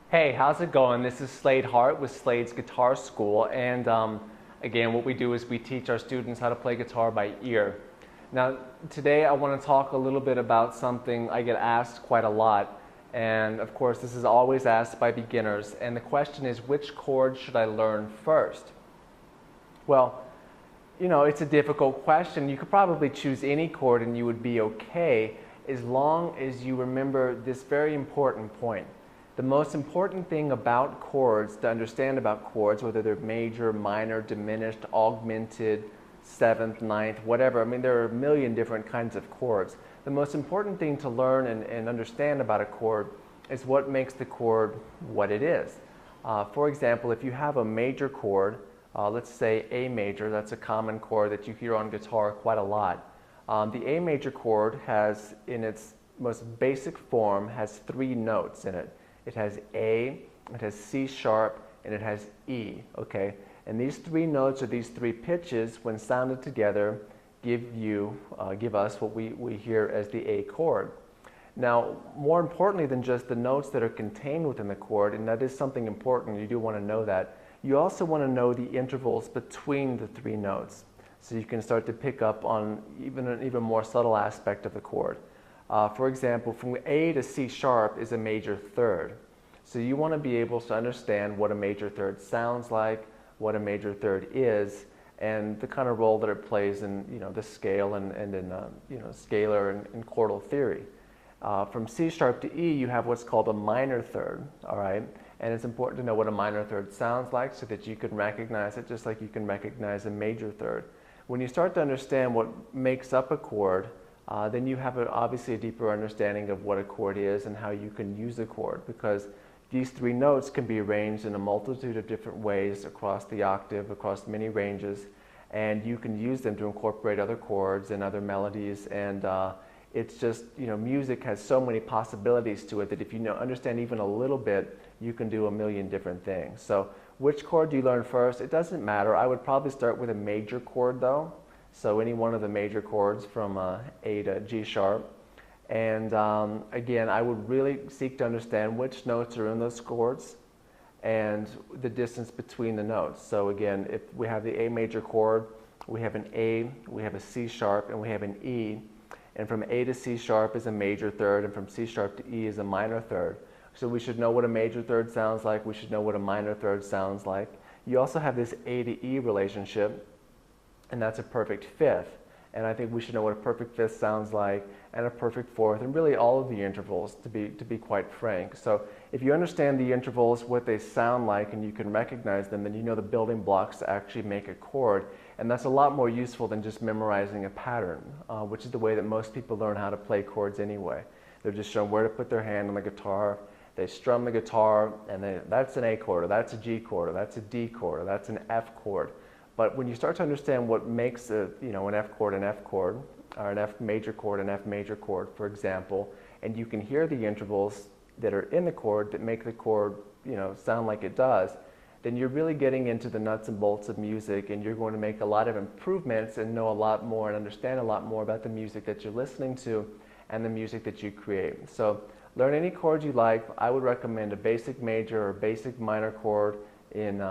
Hey, how's it going? This is Slade Hart with Slade's Guitar School, and again, what we do is we teach our students how to play guitar by ear. Now, today I want to talk a little bit about something I get asked quite a lot, and of course this is always asked by beginners, and the question is, which chord should I learn first? Well, it's a difficult question. You could probably choose any chord and you would be okay as long as you remember this very important point. The most important thing about chords, to understand about chords, whether they're major, minor, diminished, augmented, seventh, ninth, whatever, there are a million different kinds of chords. The most important thing to learn and understand about a chord is what makes the chord what it is. For example, if you have a major chord, let's say A major, that's a common chord that you hear on guitar quite a lot. The A major chord has, in its most basic form, has three notes in it. It has A, it has C sharp, and it has E, okay? And these three notes, or these three pitches, when sounded together, give us what we hear as the A chord. Now, more importantly than just the notes that are contained within the chord, and that is something important, you do want to know that, you also want to know the intervals between the three notes, so you can start to pick up on an even more subtle aspect of the chord. For example, from A to C sharp is a major third. So you want to be able to understand what a major third sounds like, what a major third is, and the kind of role that it plays in the scale and in scalar and chordal theory. From C sharp to E, you have what's called a minor third, all right? And it's important to know what a minor third sounds like so that you can recognize it just like you can recognize a major third. When you start to understand what makes up a chord, then you have obviously a deeper understanding of what a chord is and how you can use a chord, because these three notes can be arranged in a multitude of different ways across the octave, across many ranges, and you can use them to incorporate other chords and other melodies, and it's just, music has so many possibilities to it that if you understand even a little bit, you can do a million different things. So which chord do you learn first? It doesn't matter. I would probably start with a major chord though. So any one of the major chords from A to G sharp. And again, I would really seek to understand which notes are in those chords and the distance between the notes. So again, if we have the A major chord, we have an A, we have a C sharp, and we have an E. And from A to C sharp is a major third, and from C sharp to E is a minor third. So we should know what a major third sounds like, we should know what a minor third sounds like. You also have this A to E relationship, and that's a perfect fifth. And I think we should know what a perfect fifth sounds like, and a perfect fourth, and really all of the intervals, to be quite frank. So if you understand the intervals, what they sound like, and you can recognize them, then you know the building blocks to actually make a chord. And that's a lot more useful than just memorizing a pattern, which is the way that most people learn how to play chords anyway. They're just shown where to put their hand on the guitar, they strum the guitar, and that's an A chord, or that's a G chord, or that's a D chord, or that's an F chord. But when you start to understand what makes an F chord an F chord, or an F major chord an F major chord, for example, and you can hear the intervals that are in the chord that make the chord sound like it does, then you're really getting into the nuts and bolts of music, and you're going to make a lot of improvements and know a lot more and understand a lot more about the music that you're listening to and the music that you create. So learn any chord you like. I would recommend a basic major or basic minor chord in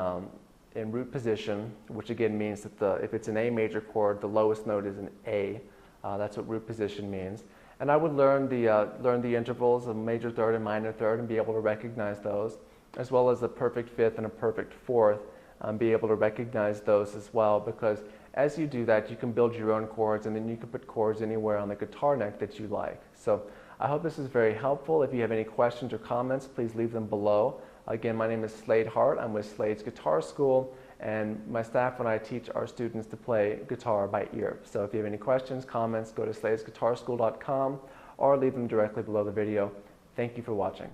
root position, which again means that if it's an A major chord, the lowest note is an A. That's what root position means. And I would learn the intervals of major third and minor third and be able to recognize those, as well as a perfect fifth and a perfect fourth, be able to recognize those as well, because as you do that, you can build your own chords, and then you can put chords anywhere on the guitar neck that you like. So I hope this is very helpful. If you have any questions or comments, please leave them below. Again, my name is Slade Hart. I'm with Slade's Guitar School, and my staff and I teach our students to play guitar by ear. So if you have any questions, comments, go to sladesguitarschool.com or leave them directly below the video. Thank you for watching.